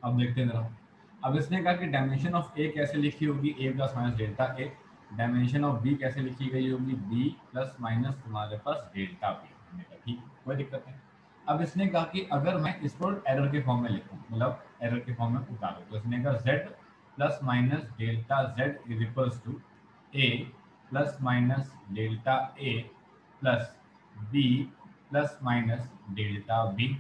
अब देखते हैं जरा। अब इसने कहा कि डायमेंशन ऑफ ए कैसे लिखी होगी, A plus minus delta A. Dimension of B कैसे लिखी गई होगी, बी प्लस माइनस तुम्हारे पास डेल्टा बी। हमने कहा ठीक है, कोई दिक्कत नहीं। अब इसने कहा कि अगर मैं इसको एरर के फॉर्म में लिखूं, मतलब एरर के फॉर्म में उतारूं, तो इसने कहा Z plus minus delta Z is equals to A plus minus delta A plus B plus minus delta B.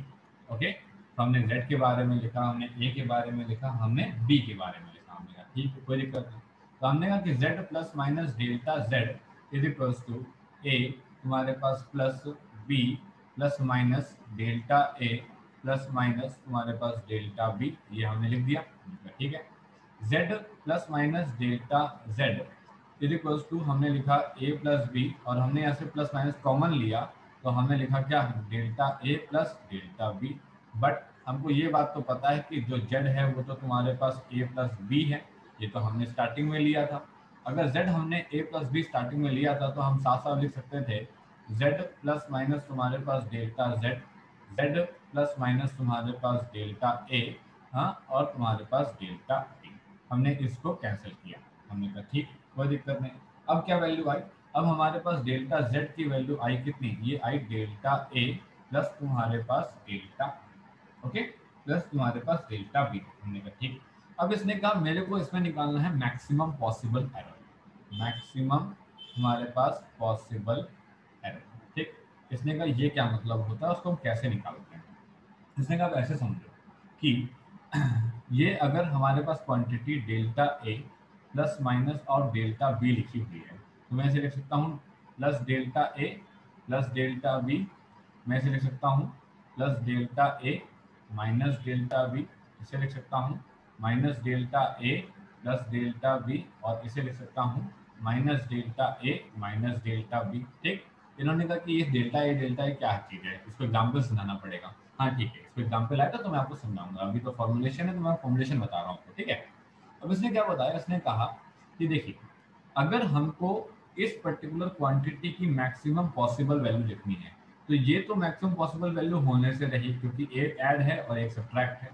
Okay, तो हमने z के बारे में लिखा, हमने a के बारे में लिखा, हमने b के बारे में लिखा। हमने कहा ठीक है, कोई दिक्कत नहीं। तो हमने कहा कि z plus minus delta z is equals to a तुम्हारे पास plus b plus minus delta a plus minus तुम्हारे पास डेल्टा b, ये हमने लिख दिया। ठीक है, z plus minus delta z is equals to हमने लिखा a प्लस b, और हमने यहाँ से प्लस माइनस कॉमन लिया, तो हमने लिखा क्या, delta a plus delta b। But हमको ये बात तो पता है कि जो z है वो तो तुम्हारे पास a प्लस b है, ये तो हमने स्टार्टिंग में लिया था। अगर z हमने a प्लस b स्टार्टिंग में लिया था तो हम साफ साफ लिख सकते थे z प्लस माइनस तुम्हारे पास delta z, z plus minus तुम्हारे पास डेल्टा a, हाँ, और तुम्हारे पास डेल्टा b। हमने इसको कैंसिल किया, हमने कहा ठीक, कोई दिक्कत नहीं। अब क्या वैल्यू आई, अब हमारे पास डेल्टा z की वैल्यू आई कितनी, ये आई डेल्टा a प्लस तुम्हारे पास डेल्टा, ओके, प्लस तुम्हारे पास डेल्टा बी। हमने कहा ठीक। अब इसने कहा मेरे को इसमें निकालना है मैक्सिमम पॉसिबल एरर, मैक्सिमम तुम्हारे पास पॉसिबल एरर। ठीक, इसने कहा ये क्या मतलब होता है, उसको हम कैसे निकालते हैं। इसने कहा ऐसे समझो कि ये अगर हमारे पास quantity delta A plus minus और डेल्टा बी लिखी हुई है, तो मैं इसे लिख सकता हूँ plus delta A plus delta B. मैं इसे लिख सकता हूँ प्लस डेल्टा ए माइनस डेल्टा बी, इसे लिख सकता हूँ minus delta A plus delta B, और इसे लिख सकता हूँ माइनस डेल्टा ए माइनस डेल्टा बी। ठीक, इन्होंने कहा कि ये डेल्टा ए क्या चीज़ है, इसको एग्जाम्पल सुनाना पड़ेगा। हाँ ठीक है, इसको एग्जाम्पल आएगा तो मैं आपको समझाऊंगा, अभी तो फॉर्मुलेशन है तो मैं फॉर्मुलेशन बता रहा हूँ आपको। ठीक है, अब इसने क्या बताया, इसने कहा कि देखिए अगर हमको इस पर्टिकुलर क्वांटिटी की मैक्सिमम पॉसिबल वैल्यू लिखनी है, तो ये तो मैक्सिमम पॉसिबल वैल्यू होने से रही, क्योंकि एक ऐड है और एक सब्ट्रैक्ट है।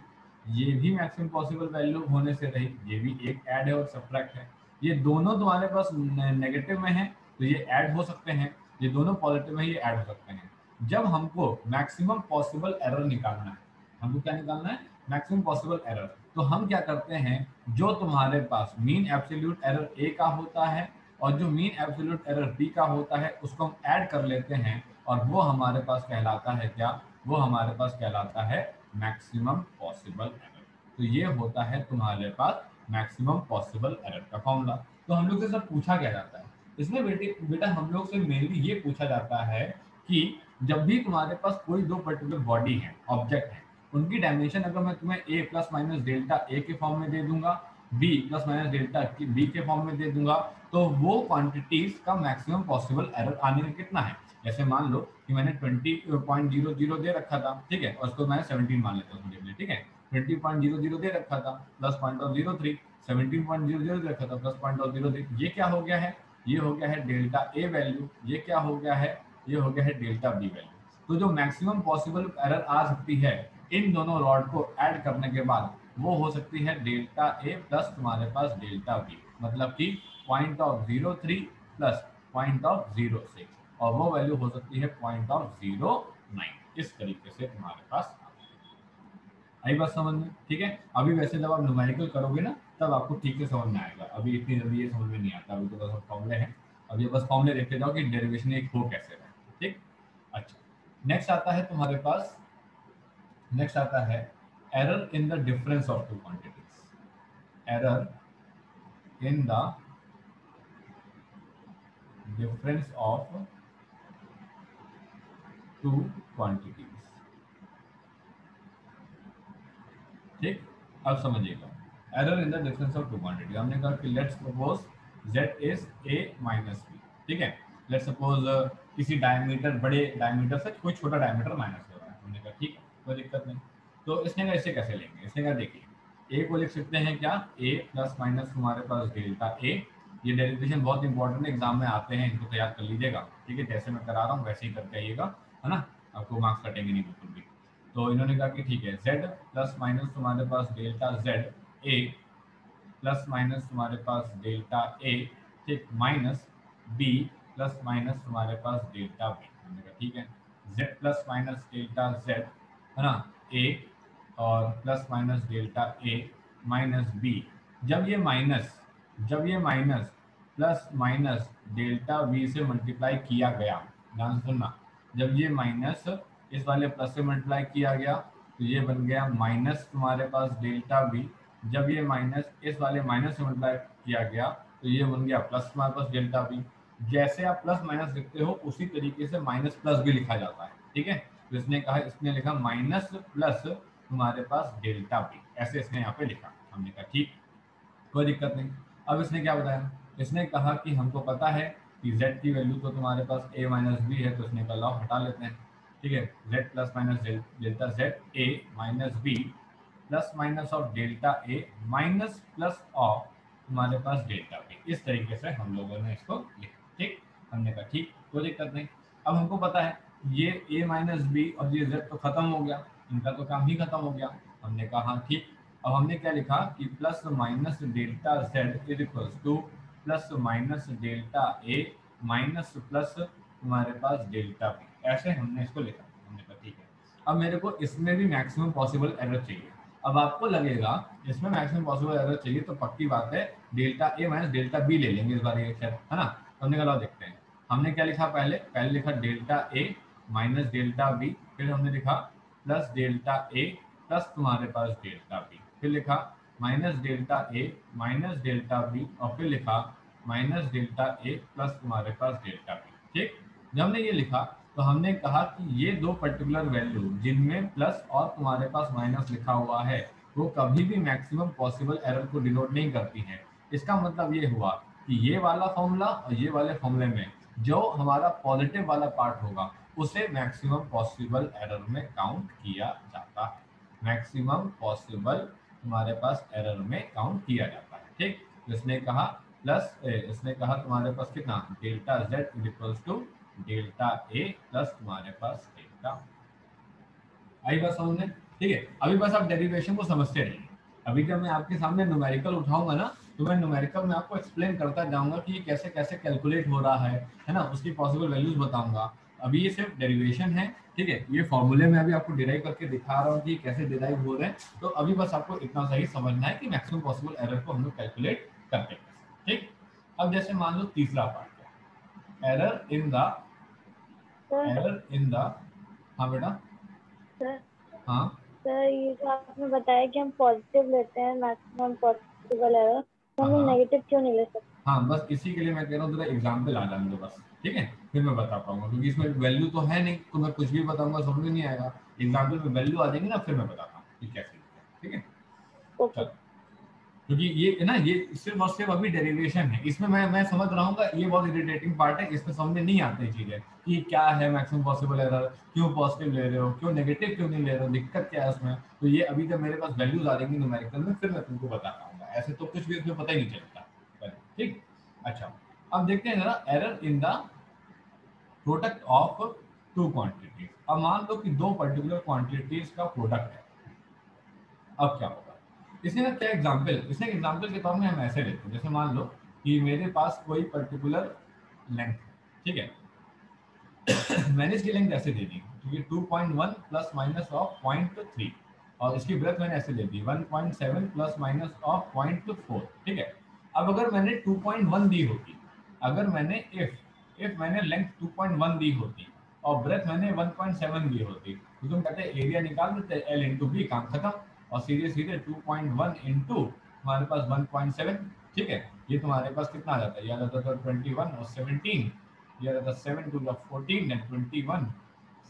ये भी मैक्सिमम पॉसिबल वैल्यू होने से रही, ये भी एक ऐड है और सब्ट्रैक्ट है। ये दोनों तुम्हारे पास नेगेटिव में है तो ये ऐड हो सकते हैं, ये दोनों पॉजिटिव में ये ऐड हो सकते हैं। जब हमको मैक्सिमम पॉसिबल एरर निकालना है, हमको क्या निकालना है, मैक्सिमम पॉसिबल एरर, तो हम क्या करते हैं, जो तुम्हारे पास मीन एब्सोल्यूट एरर ए का होता है और जो मीन एब्सोल्यूट एरर बी का होता है उसको हम ऐड कर लेते हैं, और वो हमारे पास कहलाता है क्या, वो हमारे पास कहलाता है मैक्सिमम पॉसिबल एरर। तो ये होता है तुम्हारे पास मैक्सिमम पॉसिबल एरर का फॉर्मूला। तो हम लोग से सर पूछा क्या जाता है इसमें, बेटा हम लोग से मेनली ये पूछा जाता है कि जब भी तुम्हारे पास कोई दो पर्टिकुलर बॉडी है, ऑब्जेक्ट है, उनकी डायमेंशन अगर मैं तुम्हें A plus minus delta A के फॉर्म में दे दूंगा, B plus minus delta B के फॉर्म में दे दूंगा, तो वो क्वांटिटीज का मैक्सिमम पॉसिबल एरर आने का कितना है। जैसे मान लो कि मैंने 20.00 दे रखा था, ठीक है, और उसको मैं 17 मान लेता हूँ, ठीक है, 20.00 दे रखा था प्लस 0.03, 17.00 दे रखा था प्लस 0.03, ये क्या हो गया है, ये हो गया है डेल्टा ए वैल्यू, ये क्या हो गया है, ये हो गया है डेल्टा बी वैल्यू। तो जो मैक्सिमम पॉसिबल एरर आ सकती है इन दोनों रॉड को ऐड करने के बाद, वो हो सकती है डेल्टा ए प्लस तुम्हारे पास डेल्टा बी, मतलब कि 0.03 प्लस 0.06, और वो वैल्यू हो सकती है 0.09। इस तरीके से तुम्हारे पास आई बात समझ में, ठीक है। अभी वैसे जब आप न्यूमेरिकल करोगे ना तब आपको ठीक से समझ में आएगा, अभी इतनी जल्दी ये समझ में नहीं आता, अभी तो बस फॉर्मूले हैं। अभी बस फॉर्मूले देखते जाओ कि डेरिवेशन एक हो कैसे रहा है, ठीक। अच्छा, नेक्स्ट आता है तुम्हारे पास, नेक्स्ट आता है error in the difference of two quantities, error in the difference of two quantities. ठीक, अब समझिएगा, error in the difference of two quantity, हमने कहा कि लेट्स सपोज z इज a माइनस b, ठीक है। लेट्स सपोज किसी डायमीटर, बड़े डायमीटर से कोई छोटा डायमीटर माइनस हो रहा है, हमने कहा ठीक है, कोई दिक्कत नहीं। तो इसने कहा इसे कैसे लेंगे, इसने कहा देखिए a को लिख सकते हैं क्या, a प्लस माइनस तुम्हारे पास डेल्टा a। ये डेरिवेशन बहुत इंपॉर्टेंट एग्जाम में आते हैं, इनको तैयार कर लीजिएगा, ठीक है, जैसे मैं करा रहा हूँ वैसे ही करके आइएगा, है ना, आपको मार्क्स कटेंगे नहीं बिल्कुल भी। तो इन्होंने कहा कि ठीक है z प्लस माइनस तुम्हारे पास delta z a plus minus तुम्हारे पास डेल्टा a, ठीक, माइनस b प्लस माइनस तुम्हारे पास डेल्टा b। हमने कहा ठीक है z plus minus delta z है ना a और plus minus delta a minus b। जब ये minus plus minus delta b से मल्टीप्लाई किया गया, ध्यान से सुनना, जब ये माइनस इस वाले प्लस से मल्टीप्लाई किया गया तो ये बन गया माइनस तुम्हारे पास डेल्टा बी। जब ये माइनस इस वाले माइनस से मल्टीप्लाई किया गया तो ये बन गया प्लस तुम्हारे पास डेल्टा बी। जैसे आप प्लस माइनस लिखते हो उसी तरीके से माइनस प्लस भी लिखा जाता है, ठीक है। तो इसने लिखा माइनस प्लस तुम्हारे पास डेल्टा बी, ऐसे इसने यहाँ पे लिखा। हमने कहा ठीक, कोई दिक्कत नहीं। अब इसने क्या बताया, इसने कहा कि हमको पता है कि z की वैल्यू तो तुम्हारे पास a माइनस बी है, तो इसने का लॉ हटा लेते हैं, ठीक है। z plus minus delta z a माइनस B plus minus of delta a minus plus of तुम्हारे पास डेल्टा b, इस तरीके से हम लोगों ने इसको लिखा, ठीक। हमने कहा ठीक, कोई दिक्कत नहीं। अब हमको पता है ये a माइनस बी और ये z तो खत्म हो गया, इनका तो काम ही खत्म हो गया। हमने कहा हाँ ठीक। अब हमने क्या लिखा कि plus minus delta z is equals two plus minus delta a minus plus तुम्हारे पास डेल्टा b, ऐसे हमने इसको लिखा। हमने कहा ठीक है। अब मेरे को इसमें भी मैक्सिमम पॉसिबल एरर चाहिए। अब आपको लगेगा इसमें मैक्सिमम पॉसिबल एरर चाहिए तो पक्की बात है delta a minus delta b ले लेंगे इस बार, ये है ना। हमने कहा देखते हैं, हमने क्या लिखा, पहले लिखा delta a minus delta b, फिर हमने लिखा प्लस डेल्टा a प्लस तुम्हारे पास डेल्टा b, फिर लिखा minus delta a minus delta b और फिर लिखा माइनस डेल्टा a प्लस तुम्हारे पास डेल्टा b, ठीक। जब हमने ये लिखा तो हमने कहा कि ये दो पर्टिकुलर वैल्यू जिनमें प्लस और तुम्हारे पास माइनस लिखा हुआ है वो कभी भी मैक्सिमम पॉसिबल एरर को डिनोट नहीं करती हैं। इसका मतलब ये हुआ कि ये वाला फॉर्मूला और ये वाले फॉर्मूले में जो हमारा पॉजिटिव वाला पार्ट होगा उसे मैक्सिमम पॉसिबल एरर में काउंट किया जाता है, मैक्सिमम पॉसिबल तुम्हारे पास एरर में काउंट किया जाता है, ठीक। इसने कहा तुम्हारे पास कितना delta z equals to delta a plus तुम्हारे पास डेल्टा, आई बात समझ में, ठीक है। अभी बस आप डेरिवेशन को समझते रहिए। अभी जब मैं आपके सामने न्यूमेरिकल उठाऊंगा ना तो मैं न्यूमेरिकल में आपको एक्सप्लेन करता जाऊंगा कि ये कैसे कैसे कैलकुलेट हो रहा है ना, उसकी पॉसिबल वैल्यूज बताऊंगा। अभी ये सिर्फ डेरिवेशन है, ठीक है। ये फॉर्मूले में अभी आपको डिराइव करके दिखा रहा हूँ कि कैसे डिराइव हो रहे हैं। तो अभी बस आपको इतना सही समझना है कि मैक्सिमम पॉसिबल एरर को हम लोग कैलकुलेट करते हैं, ठीक। अब जैसे मान लो तीसरा पार्ट है एरर इन द हाँ बेटा सर हाँ सर, ये जो आपने बताया कि हम पॉजिटिव लेते हैं मैक्सिमम पॉसिबल एरर, तो हम हाँ नेगेटिव क्यों नहीं ले सकते? हाँ, बस इसी के लिए मैं कह रहा हूँ जरा एग्जाम्पल आ जाने दो बस, ठीक है, फिर मैं बता पाऊंगा। क्योंकि इसमें वैल्यू तो है नहीं तो मैं कुछ भी बताऊंगा समझ में नहीं आएगा। एग्जाम्पल में वैल्यू आ जाएंगे ना फिर मैं बताता हूँ कि कैसे लिखते हैं, ठीक है। ओके। चलो, क्योंकि ये ना ये सिर्फ और सिर्फ अभी डेरिवेशन है, इसमें मैं समझ रहा हूँ ये बहुत इरिटेटिंग पार्ट है, इसमें समझ में नहीं आती चीजें कि क्या है मैक्सिमम पॉसिबल एरर, क्यों पॉजिटिव ले रहे हो, क्यों नेगेटिव क्यों नहीं ले रहे हो, दिक्कत क्या है उसमें। तो ये अभी जब मेरे पास वैल्यूज आ जाएंगी न्यूमेरिकल में फिर मैं तुमको बता पाऊंगा, ऐसे तो कुछ भी इसमें पता ही नहीं चलता, ठीक। अच्छा, अब देखते हैं जरा error in the product of two quantities. अब मान लो कि दो पर्टिकुलर क्वांटिटीज का प्रोडक्ट है, अब क्या होगा। इसने क्या एग्जांपल के तौर में हम ऐसे लेते हैं, जैसे मान लो कि मेरे पास कोई पर्टिकुलर लेंथ है, ठीक है। मैंने इसकी लेंथ ऐसे दे दी क्योंकि 2.1 प्लस माइनस ऑफ 0.3 और इसकी ब्रेथ मैंने ऐसे दे दी 1.7 प्लस माइनस ऑफ 0.4, ठीक है। अब अगर मैंने 2.1 दी होती, अगर मैंने इफ मैंने लेंथ 2.1 दी होती और ब्रेथ मैंने 1.7 दी होती तो तुम कहते एरिया निकाल देते L इंटू बी, काम खत्म। और सीधे सीधे 2.1 इंटू हमारे पास 1.7, ठीक है। ये तुम्हारे पास कितना आ जाता है, याद आता था 21 और 17, ये आ जाता 7 टू द 14 एंड 21,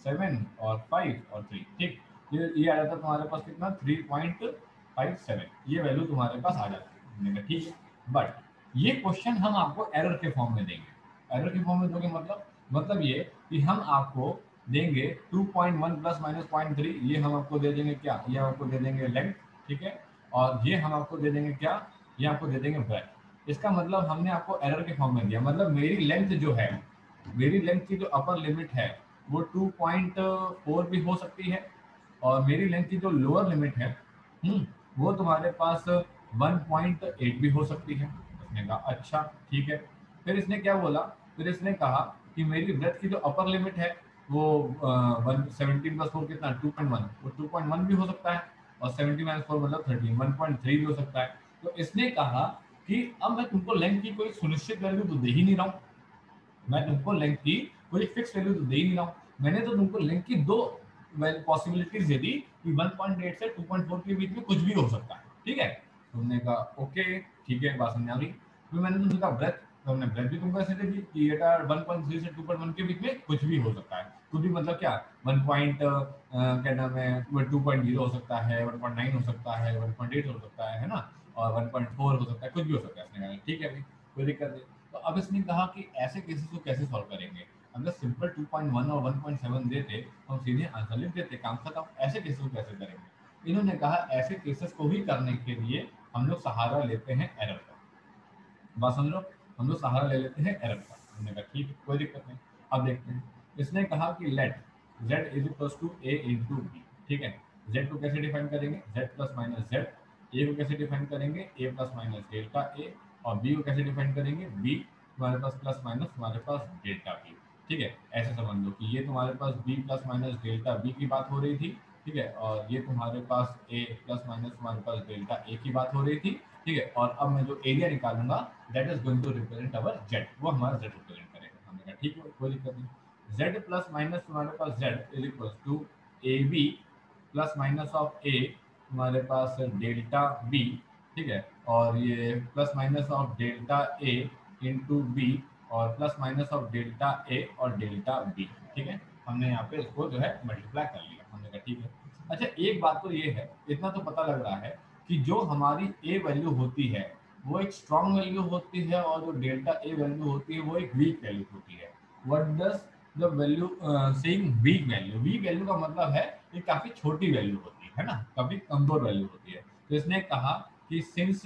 7 और 5 और 3, ठीक। ये आ जाता तुम्हारे पास कितना 3.57, ये वैल्यू तुम्हारे पास आ जाती है, ठीक है। बट ये क्वेश्चन हम आपको एरर के फॉर्म में देंगे। एरर के फॉर्म में दोगे मतलब ये कि हम आपको देंगे 2.1 प्लस माइनस 0.3, ये हम आपको दे देंगे क्या, ये आपको दे देंगे लेंथ, ठीक है। और ये हम आपको दे देंगे क्या, ये आपको दे देंगे ब्रेथ। इसका मतलब हमने आपको एरर के फॉर्म में दिया, मतलब मेरी लेंथ जो है, मेरी लेंथ की जो अपर लिमिट है वो 2.4 भी हो सकती है और मेरी लेंथ की जो लोअर लिमिट है वो तुम्हारे पास 1.8 भी हो सकती है। इसने कहा अच्छा ठीक है। फिर इसने क्या बोला, फिर इसने कहा कि मेरी ब्रेथ की जो अपर लिमिट है वो 17 प्लस 4 कितना 2.1, वो 2.1 भी हो सकता है, और 70 माइनस 4 मतलब 13, 1.3 भी हो सकता है। तो इसने कहा कि अब मैं तुमको लेंथ की कोई सुनिश्चित वैल्यू तो दे ही नहीं रहा हूँ, मैं तुमको लेंथ की कोई फिक्स वैल्यू तो दे ही नहीं रहा हूँ, मैंने तो तुमको लेंथ की दो पॉसिबिलिटीज दे दी कि 1.8 से 2.4 के बीच में कुछ भी हो सकता है, ठीक है। तुमने कहा ओके ठीक है, बात समझ आ गई। फिर मैंने तुमसे कहा ब्रेथ, तो हमने ब्रेथ भी तुमको ऐसे दे दी कि ये 1.3 से 2.1 के बीच में कुछ भी हो सकता है। कुछ भी मतलब क्या, 1 पॉइंट क्या नाम है 2.0 हो सकता है, 1.9 हो सकता है, 1.8 हो सकता है ना, और 1.4 हो सकता है, कुछ भी हो सकता है। इसने कहा ठीक है भाई कोई दिक्कत नहीं। तो अब इसने कहा कि ऐसे केसेस को कैसे सॉल्व करेंगे, अगर सिंपल 2.1 और 1.7 देते तो हम सीधे आंसर लिख देते, काम खत्म। ऐसे केसेस को कैसे करेंगे, इन्होंने कहा ऐसे केसेस को ही करने के लिए हम लोग सहारा लेते हैं एरर का। बात समझ लो, हम लोग सहारा ले लेते हैं एरर का। हमने कहा ठीक है कोई दिक्कत नहीं। अब देखते हैं, इसने कहा कि let z is equal to a into B, ठीक है। z को कैसे डिफाइन करेंगे, z plus minus z, a को कैसे डिफाइन करेंगे a plus minus delta a, और b को कैसे डिफाइन करेंगे b तुम्हारे पास प्लस माइनस तुम्हारे पास डेल्टा b, ठीक है। ऐसे समझ लो कि ये तुम्हारे पास b plus minus delta b की बात हो रही थी, ठीक है, और ये तुम्हारे पास a प्लस माइनस तुम्हारे पास डेल्टा a की बात हो रही थी, ठीक है। और अब मैं जो एरिया निकालूंगा that is going to represent our z, वो हमारा z रिप्रेजेंट करेगा। हमने कहा ठीक है कोई दिक्कत नहीं। z प्लस माइनस तुम्हारे पास z is equal to A B plus minus of a तुम्हारे पास डेल्टा b, ठीक है, और ये plus minus of delta a into B, और plus minus of delta a और डेल्टा b, ठीक है। हमने यहाँ पे इसको जो है मल्टीप्लाई कर लिया। हमने कहा ठीक है। अच्छा एक बात तो ये है, इतना तो पता लग रहा है कि जो हमारी ए वैल्यू होती है वो एक स्ट्रॉन्ग वैल्यू होती है, और जो डेल्टा ए वैल्यू होती है वो एक वीक वैल्यू होती है। What does the value saying weak value, weak value का मतलब है ये काफी छोटी वैल्यू होती है ना, काफी कमजोर वैल्यू होती है। तो इसने कहा कि सिंस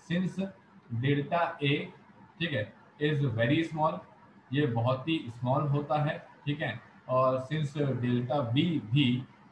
सिंस डेल्टा ए, ठीक है, इज वेरी स्मॉल, ये बहुत ही स्मॉल होता है, ठीक है, और सिंस डेल्टा बी भी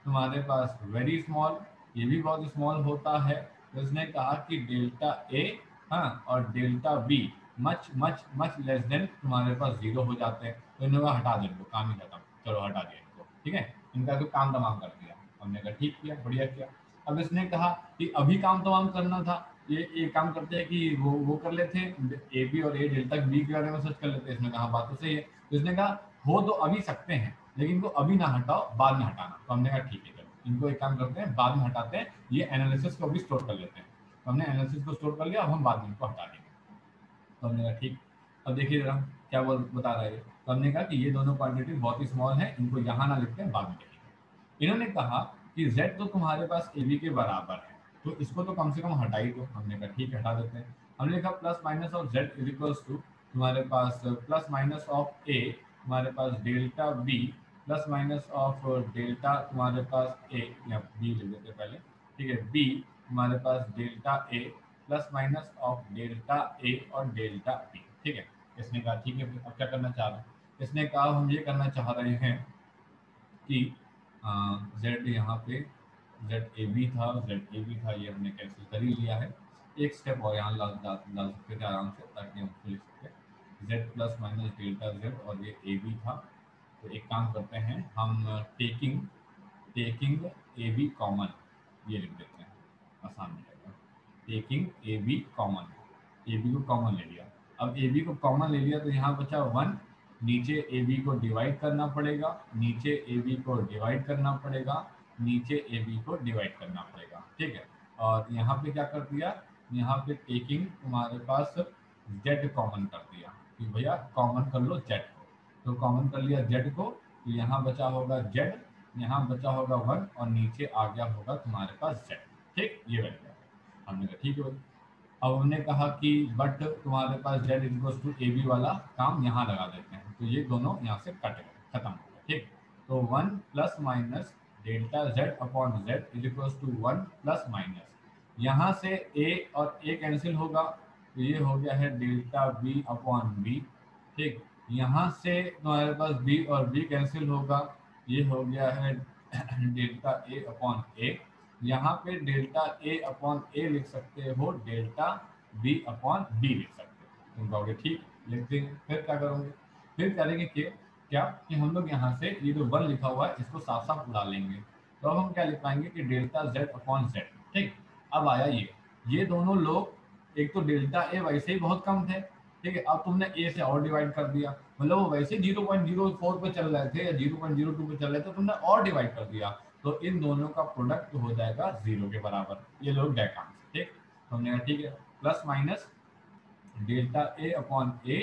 तुम्हारे पास वेरी स्मॉल, ये भी बहुत स्मॉल होता है, तो इसने कहा कि डेल्टा ए हाँ और delta be much much much less than तुम्हारे पास जीरो हो जाते हैं। तो इन्होंने कहा हटा दे इनको, काम ही खत्म, चलो हटा दिया इनको, ठीक है। इनका तो काम तमाम कर दिया। हमने कहा ठीक किया, बढ़िया किया। अब इसने कहा कि अभी काम तमाम करना था, ये काम करते हैं कि वो कर लेते हैं ए बी और ए डेल्टा बी के बारे में सर्च कर लेते हैं। इसने कहा बात तो सही है। तो इसने कहा हो तो अभी सकते हैं लेकिन इनको अभी ना हटाओ, बाद में हटाना। तो हमने कहा ठीक है चलो इनको एक काम करते हैं बाद में हटाते हैं, ये एनालिसिस को अभी स्टोर कर लेते हैं। तो हमने एनालिसिस को स्टोर कर लिया, अब हम बाद में इनको हटा देंगे। तो हमने कहा ठीक। अब देखिए जरा क्या बता रहा है। तो हमने कहा कि ये दोनों क्वांटिटी बहुत ही स्मॉल है, इनको यहाँ ना लिखते हैं, बाद में लिखेंगे। इन्होंने कहा कि z तो तुम्हारे पास ए बी के बराबर है, तो इसको तो कम से कम हटा ही दो। हमने कहा ठीक है हटा देते हैं। हमने लिखा plus minus of z is equals to तुम्हारे पास प्लस माइनस ऑफ a तुम्हारे पास delta b plus minus of delta तुम्हारे पास a, या b लिख देते पहले, ठीक है, b तुम्हारे पास delta a plus minus of delta A और डेल्टा बी, ठीक है। इसने कहा ठीक है अब क्या करना चाह रहे हैं, इसने कहा हम ये करना चाह रहे हैं कि z यहाँ पे z ए बी था, ये हमने कैंसिल कर ही लिया है। एक स्टेप और यहाँ डाल सकते थे आराम से, ताकि हम उसको लिख सकें z plus minus delta z, और ये ए बी था। तो एक काम करते हैं हम, taking taking A B common, ये लिख देते हैं, आसान रहेगा। Taking A B common, A B को कॉमन ले लिया। अब ए बी को कॉमन ले लिया तो यहाँ बचा 1, नीचे ए बी को डिवाइड करना पड़ेगा, नीचे ए बी को डिवाइड करना पड़ेगा, नीचे ए बी को डिवाइड करना पड़ेगा, ठीक है। और यहाँ पे क्या कर दिया, यहाँ पे टेकिंग तुम्हारे पास जेड कॉमन कर दिया कि भैया कॉमन कर लो जेड को। तो कॉमन कर लिया जेड को, तो यहाँ बचा होगा जेड, यहाँ बचा होगा 1, और नीचे आ गया होगा तुम्हारे पास जेड, ठीक, ये बन गया। हमने कहा ठीक है भाई। अब हमने कहा कि बट तुम्हारे पास z equals to A b वाला काम यहाँ लगा देते हैं, तो ये दोनों यहाँ से कट गए, खत्म हो गया, ठीक। तो 1 plus minus delta z upon z is equals to 1 plus minus, यहाँ से a और a कैंसिल होगा, तो ये हो गया है डेल्टा b अपॉन b, ठीक। यहाँ से तुम्हारे पास b और b कैंसिल होगा, ये हो गया है डेल्टा ए अपॉन ए, यहाँ पे डेल्टा ए अपॉन ए लिख सकते हो, डेल्टा बी अपॉन बी लिख सकते हो। तुम कहोगे ठीक, लिख देंगे। फिर क्या करोगे, फिर करेंगे कि क्या कि हम लोग यहाँ से ये जो 1 लिखा हुआ है इसको साफ साफ उड़ा लेंगे। तो अब हम क्या लिख पाएंगे कि डेल्टा जेड अपॉन जेड। ठीक, अब आया ये दोनों लोग, एक तो डेल्टा ए वैसे ही बहुत कम थे, ठीक है, अब तुमने ए से और डिवाइड कर दिया, मतलब वो वैसे 0.04 पे चल रहे थे या 0.02 पे चल रहे थे, तुमने और डिवाइड कर दिया, तो इन दोनों का प्रोडक्ट हो जाएगा 0 के बराबर। ये लोग डेकांश, ठीक, तो हमने कहा ठीक है, प्लस माइनस डेल्टा ए अपॉन ए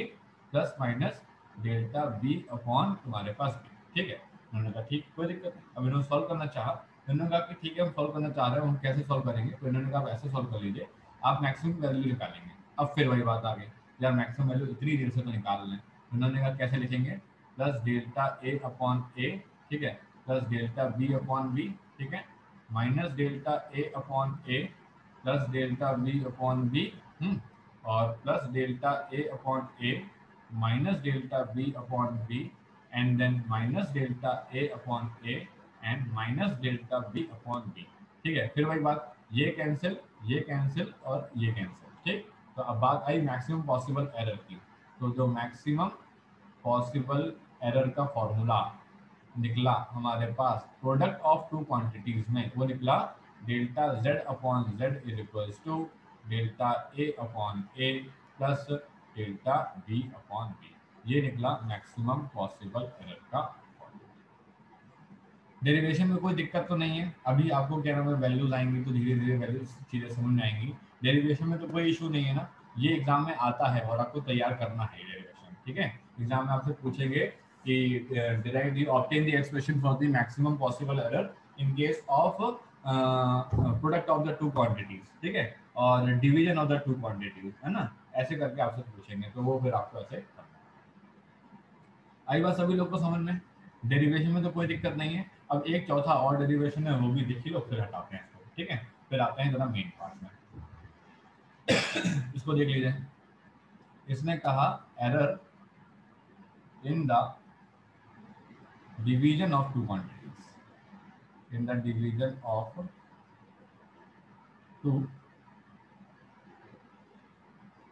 plus minus delta B upon तुम्हारे पास बी। ठीक है, उन्होंने कहा ठीक, कोई दिक्कत नहीं। अब इन्होंने सॉल्व करना चाहा, इन्होंने कहा कि ठीक है हम सॉल्व करना चाह रहे हैं, हम कैसे सॉल्व करेंगे, तो इन्होंने कहा ऐसे सॉल्व कर लीजिए, आप मैक्सिमम वैल्यू निकालेंगे। अब फिर वही बात आ गई, यार मैक्सिमम वैल्यू इतनी देर से तो निकाल लें। उन्होंने कहा कैसे लिखेंगे, प्लस डेल्टा ए अपॉन ए, ठीक है, plus delta B upon B, ठीक है, माइनस डेल्टा ए अपॉन ए plus delta B upon B, और plus delta A upon A minus delta B upon B, and then minus delta A upon A and minus delta B upon B. ठीक है, फिर वही बात, ये cancel और ये cancel. ठीक, तो अब बात आई मैक्सिमम पॉसिबल एरर की। तो जो मैक्सिमम पॉसिबल एरर का फॉर्मूला निकला हमारे पास प्रोडक्ट ऑफ टू क्वांटिटीज में, वो निकला delta z upon z is equals to delta A upon A plus delta B upon b. ये निकला मैक्सिमम पॉसिबल एरर का। डेरिवेशन में कोई दिक्कत तो नहीं है, अभी आपको क्या नाम है वैल्यूज आएंगी तो धीरे धीरे वैल्यूज चीजें समझ में आएंगी। डेरिवेशन में तो कोई इशू नहीं है ना, ये एग्जाम में आता है और आपको तैयार करना है डेरिवेशन। ठीक है, एग्जाम में आपसे पूछेंगे कि derive the obtain the expression for the maximum possible error in case of product of the two quantities, ठीक है, और division of the two quantities, है ना, ऐसे करके आपसे पूछेंगे, तो वो फिर आपको ऐसे करना है। आई बात सभी लोग को समझ में, डेरिवेशन में तो कोई दिक्कत नहीं है। अब एक चौथा और डेरिवेशन है, वो भी देख लो, फिर हटाते हैं इसको। ठीक है, फिर आते हैं जरा मेन पार्ट में। इसको देख लीजिए, इसने कहा error in the division of two quantities, in the division of two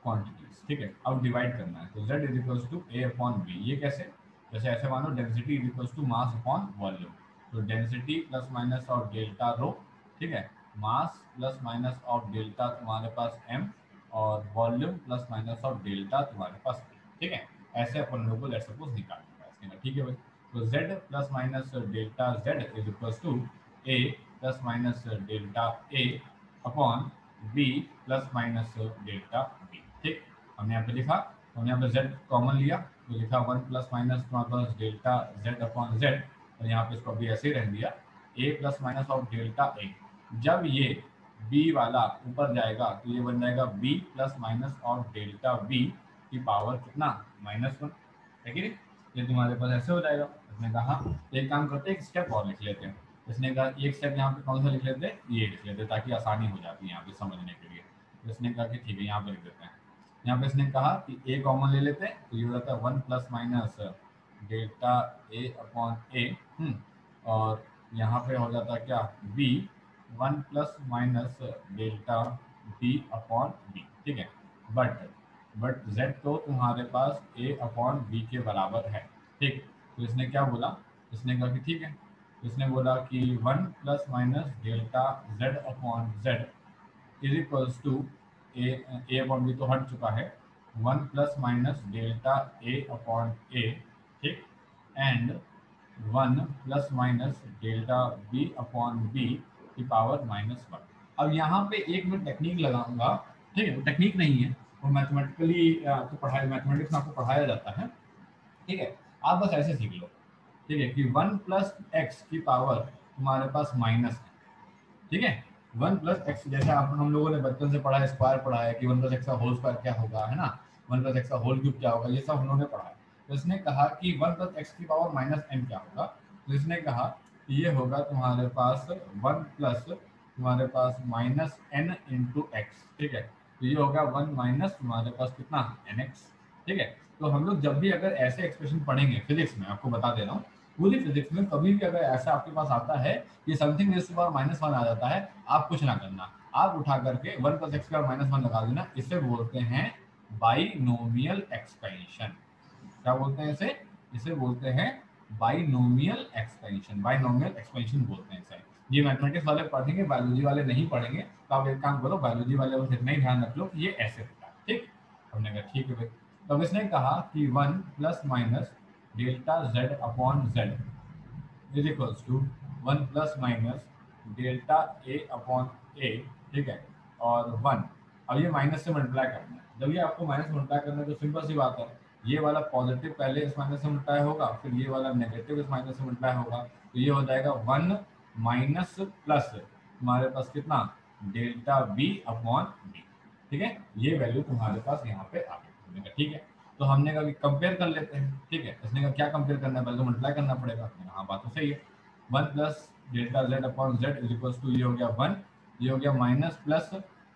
quantities. ठीक है, अब डिवाइड करना है, तो z is equals to a upon b। ये कैसे, जैसे ऐसे मानो density is equals to mass upon volume, तो density plus minus of delta rho, ठीक है, mass plus minus of delta तुम्हारे पास m, और volume plus minus of delta तुम्हारे पास v। ठीक है, ऐसे अपन लोगों को लेट्स सपोज निकालना है इसके अंदर। ठीक है भाई, तो z plus minus delta z is equals to a plus minus delta a upon b plus minus delta b। ठीक, हमने यहाँ पे लिखा, हमने यहाँ पे z कॉमन लिया, तो लिखा 1 plus minus delta z upon z, और यहाँ पे इसको अभी ऐसे ही रह दिया a plus minus of delta a। जब ये b वाला ऊपर जाएगा तो ये बन जाएगा b plus minus of delta b की पावर कितना, -1, है कि नहीं। ये तुम्हारे पास ऐसे हो जाएगा। इसने कहा एक काम करते हैं, एक स्टेप और लिख लेते हैं। इसने कहा एक स्टेप यहाँ पे कौन सा लिख लेते हैं, ये लिख लेते हैं, ताकि आसानी हो जाती है यहाँ पे समझने के लिए। इसने कहा कि ठीक है यहाँ पे लिख देते हैं। यहाँ पे इसने कहा कि a कॉमन ले लेते हैं, तो ये हो जाता है 1 plus minus delta a upon a, और यहाँ पे हो जाता है क्या b 1 plus minus delta b upon b। ठीक है, बट z तो तुम्हारे पास a अपॉन b के बराबर है। ठीक, तो इसने क्या बोला, इसने कहा कि ठीक है, इसने बोला कि 1 plus minus delta z upon z is equals to a upon b तो हट चुका है, 1 प्लस माइनस डेल्टा ए अपॉन ए, ठीक, and 1 plus minus delta B upon b की पावर -1। अब यहाँ पे एक मैं टेक्निक लगाऊंगा, ठीक है, वो टेक्निक नहीं है, वो मैथमेटिकली आपको पढ़ाया, मैथमेटिक्स में आपको पढ़ाया जाता है। ठीक है, आप बस ऐसे सीख लो, ठीक है, कि 1 प्लस एक्स की पावर तुम्हारे पास माइनस है। ठीक है, 1 प्लस एक्स, जैसे आप हम लोगों ने बचपन से पढ़ा है, स्क्वायर पढ़ा है कि 1 प्लस एक्स का होल स्क्वायर क्या होगा, है ना, 1 प्लस एक्स का होल क्यूब क्या होगा, ये सब हम लोगों ने पढ़ा है। तो इसने कहा कि 1 प्लस एक्स की पावर -n क्या होगा, तो इसने कहा कि ये होगा तुम्हारे पास 1 प्लस तुम्हारे पास -n इंटू एक्स। ठीक है, तो ये होगा 1 माइनस तुम्हारे पास कितना nx। ठीक है, तो हम लोग जब भी अगर ऐसे एक्सप्रेशन पढ़ेंगे फिजिक्स में, आपको बता दे रहा हूँ, पूरी फिजिक्स में कभी भी अगर ऐसा आपके पास आता है कि समथिंग रेज़ टू पावर -1 आ जाता है, आप कुछ ना करना, आप उठा करके 1 + x² -1 लगा देना। इसे बोलते हैं बाइनोमियल एक्सपेंशन। क्या बोलते हैं इसे? इसे बोलते हैं बाइनोमियल एक्सपेंशन। बाइनोमियल एक्सपेंशन बोलते हैं इसे। ये मैथमेटिक्स वाले पढ़ेंगे, बायोलॉजी वाले नहीं पढ़ेंगे। तो आप एक काम करो, बायोलॉजी वाले बस इतना ही ध्यान रख लो कि ये ऐसे होता है। ठीक, हमने कहा ठीक है भाई। तो अब इसने कहा कि 1 ± delta z upon z is equals to 1 ± delta a upon a। ठीक है, और 1। अब ये माइनस से मल्टीप्लाई करना है। जब ये आपको माइनस मल्टीप्लाई करना है तो सिंपल सी बात है, ये वाला पॉजिटिव पहले इस माइनस से मल्टीप्लाई होगा, फिर ये वाला नेगेटिव इस माइनस से मल्टीप्लाई होगा, तो ये हो जाएगा 1 माइनस प्लस तुम्हारे पास कितना, डेल्टा b अपॉन b। ठीक है, ये वैल्यू तुम्हारे पास यहाँ पे आ गई। ठीक है, तो हमने कहा कि कंपेयर कर लेते हैं। ठीक है, इसने कहा क्या कंपेयर करना है, पहले तो मल्टीप्लाई करना पड़ेगा। हाँ, बात तो सही है। 1 plus delta z upon z is equals to, ये हो गया 1, ये हो गया माइनस प्लस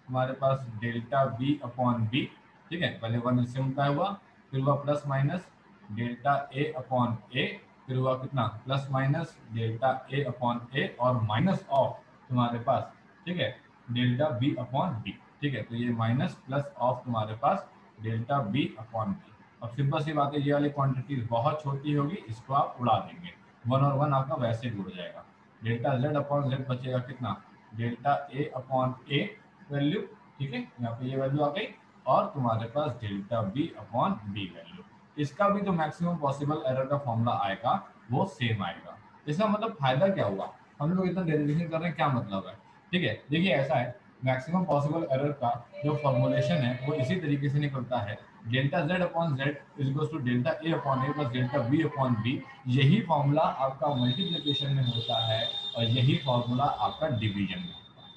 हमारे पास डेल्टा b अपॉन b। ठीक है, पहले 1 इससे मल्टीप्लाई हुआ, फिर हुआ plus minus delta a upon a, फिर हुआ कितना, plus minus delta a upon a और माइनस ऑफ तुम्हारे पास, ठीक है, डेल्टा b अपॉन b। ठीक है, तो ये माइनस प्लस ऑफ तुम्हारे पास डेल्टा b अपॉन b। अब सिंपल सी बात है, ये वाली क्वांटिटी बहुत छोटी होगी, इसको आप उड़ा देंगे, 1 और 1 आपका वैसे ही जुड़ जाएगा। डेल्टा z अपॉन z बचेगा कितना, delta a upon a value. ठीक है, यहाँ पे ये वैल्यू आ गई, और तुम्हारे पास delta b upon b value. इसका भी जो मैक्सिमम पॉसिबल एरर का फॉर्मूला आएगा वो सेम आएगा। इसका मतलब फायदा क्या हुआ, हम लोग इतना डेरिवेशन कर रहे हैं, क्या मतलब है। ठीक है, देखिए ऐसा है, मैक्सिमम पॉसिबल एरर का जो फॉर्मुलेशन है वो इसी तरीके से निकलता है, delta z upon z is equal to delta a upon a plus delta b upon b। यही फॉर्मूला आपका मल्टीप्लिकेशन में होता है और यही फॉर्मूला आपका डिवीजन में होता है।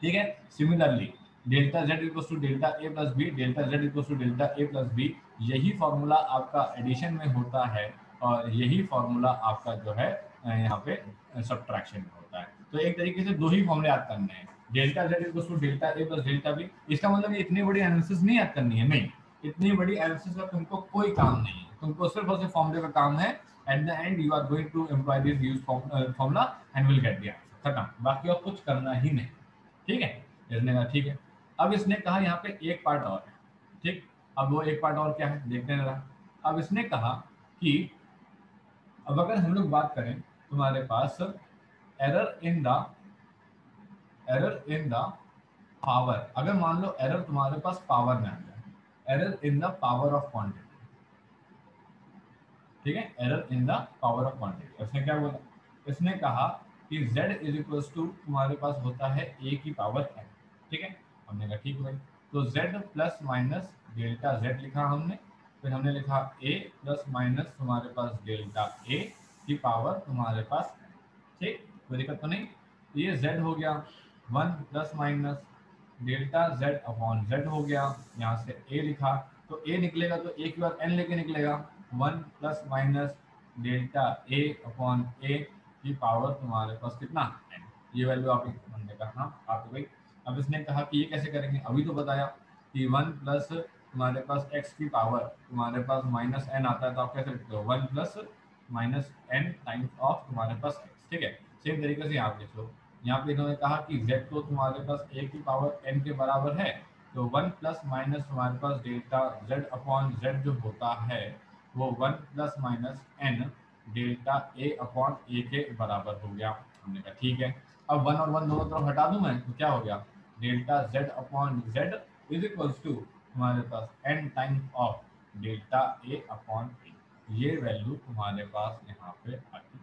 ठीक है, similarly delta z equal to delta a plus b, delta z equal to delta a plus b, यही फॉर्मूला आपका एडिशन में होता है और यही फॉर्मूला आपका जो है यहाँ पे सब्ट्रैक्शन में होता है। तो एक तरीके से दो ही फॉर्मूले याद करने हैं, delta z equal to delta a plus delta b। इसका मतलब इतनी बड़ी एनालिसिस नहीं याद करनी है, नहीं, इतनी बड़ी एनालिसिस का तुमको कोई काम नहीं है, तुमको सिर्फ और सिर्फ फॉर्मूले का काम है। At the end you are going to employ this use formula and will get the answer, खत्म, बाकी और कुछ करना ही नहीं। ठीक है, इसने कहा ठीक है। अब इसने कहा यहाँ पे एक पार्ट और है। ठीक, अब वो एक पार्ट और क्या है देखते हैं जरा। अब इसने कहा कि अब अगर हम लोग बात करें तुम्हारे पास एरर इन द पावर, अगर मान लो एरर तुम्हारे पास पावर में आ जाए, error in the power of quantity. ठीक है, error in the power of quantity. इसने क्या बोला, इसने कहा कि z इज इक्वल टू तुम्हारे पास होता है a की पावर n। ठीक है, हमने कहा ठीक है भाई, तो z plus minus delta z लिखा हमने, फिर हमने लिखा a प्लस माइनस तुम्हारे पास डेल्टा a की पावर तुम्हारे पास। ठीक, कोई दिक्कत तो नहीं। तो ये z हो गया 1 plus minus delta z upon z हो गया, यहाँ से a लिखा, तो a निकलेगा तो a की बार n लेके निकलेगा, 1 plus minus delta a upon a की पावर तुम्हारे पास कितना n। ये वैल्यू आप हमने कहा हाँ आप गई। अब इसने कहा कि ये कैसे करेंगे, अभी तो बताया कि 1 प्लस तुम्हारे पास x की पावर तुम्हारे पास माइनस n आता है, तो आप कैसे लिखते हो 1 plus minus n times of तुम्हारे पास x। ठीक है, सेम तरीके से यहाँ लिख लो। यहाँ पे इन्होंने कहा कि z तो तुम्हारे पास a की पावर n के बराबर है, तो 1 प्लस माइनस तुम्हारे पास डेल्टा z अपॉन z जो होता है वो 1 plus minus n delta a upon a के बराबर हो गया। हमने कहा ठीक है, अब 1 और 1 दोनों तरफ हटा दूं मैं, तो क्या हो गया, delta z upon z is equals to तुम्हारे पास n times of delta a upon a। ये वैल्यू तुम्हारे पास यहाँ पे आती,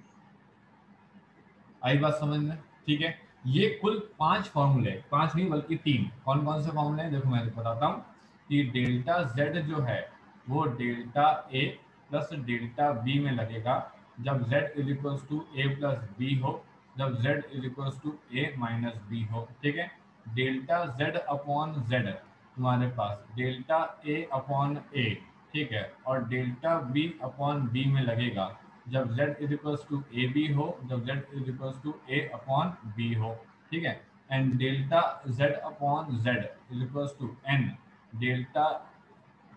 आई बात समझ में। ठीक है, ये कुल 5 फॉर्मूले, 5 नहीं बल्कि 3, कौन कौन से फॉर्मूले हैं देखो मैं बताता हूँ कि डेल्टा z जो है वो delta a plus delta b में लगेगा जब z is equals to a plus b हो, जब z is equals to a minus b हो। ठीक है, डेल्टा z अपॉन z तुम्हारे पास डेल्टा a अपॉन a, ठीक है, और डेल्टा b अपॉन b में लगेगा जब z is equals to A b हो, जब z is equals to a upon b हो। ठीक है, and delta z upon z is equals to n delta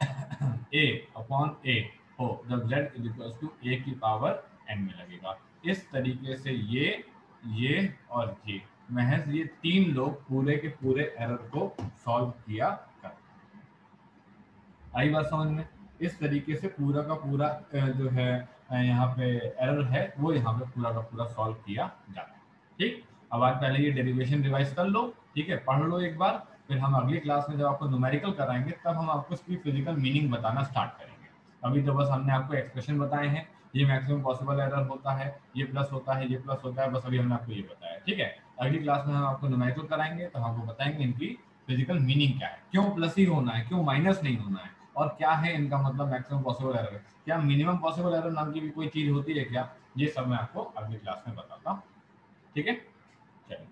a upon a हो, जब z is equals to a की power n में लगेगा। इस तरीके से ये और ये महज ये 3 लोग पूरे के पूरे एरर को सॉल्व किया करते हैं। आई बात समझ में? इस तरीके से पूरा का पूरा जो है यहाँ पे एरर है वो यहाँ पे पूरा का पूरा सॉल्व किया जाता है। ठीक, अब आज पहले ये डेरिवेशन रिवाइज कर लो, ठीक है, पढ़ लो एक बार, फिर हम अगली क्लास में जब आपको न्यूमेरिकल कराएंगे तब हम आपको इसकी फिजिकल मीनिंग बताना स्टार्ट करेंगे। अभी तो बस हमने आपको एक्सप्रेशन बताए हैं, ये मैक्सिमम पॉसिबल एरर होता है, ये प्लस होता है, ये प्लस होता है, बस अभी हमने आपको ये बताया। ठीक है, अगली क्लास में हम आपको न्यूमेरिकल कराएंगे तो हमको बताएंगे इनकी फिजिकल मीनिंग क्या है, क्यों प्लस ही होना है, क्यों माइनस नहीं होना है, और क्या है इनका मतलब मैक्सिमम पॉसिबल एरर, क्या मिनिमम पॉसिबल एरर नाम की भी कोई चीज होती है क्या, ये सब मैं आपको अगली क्लास में बताता हूँ। ठीक है, चलिए।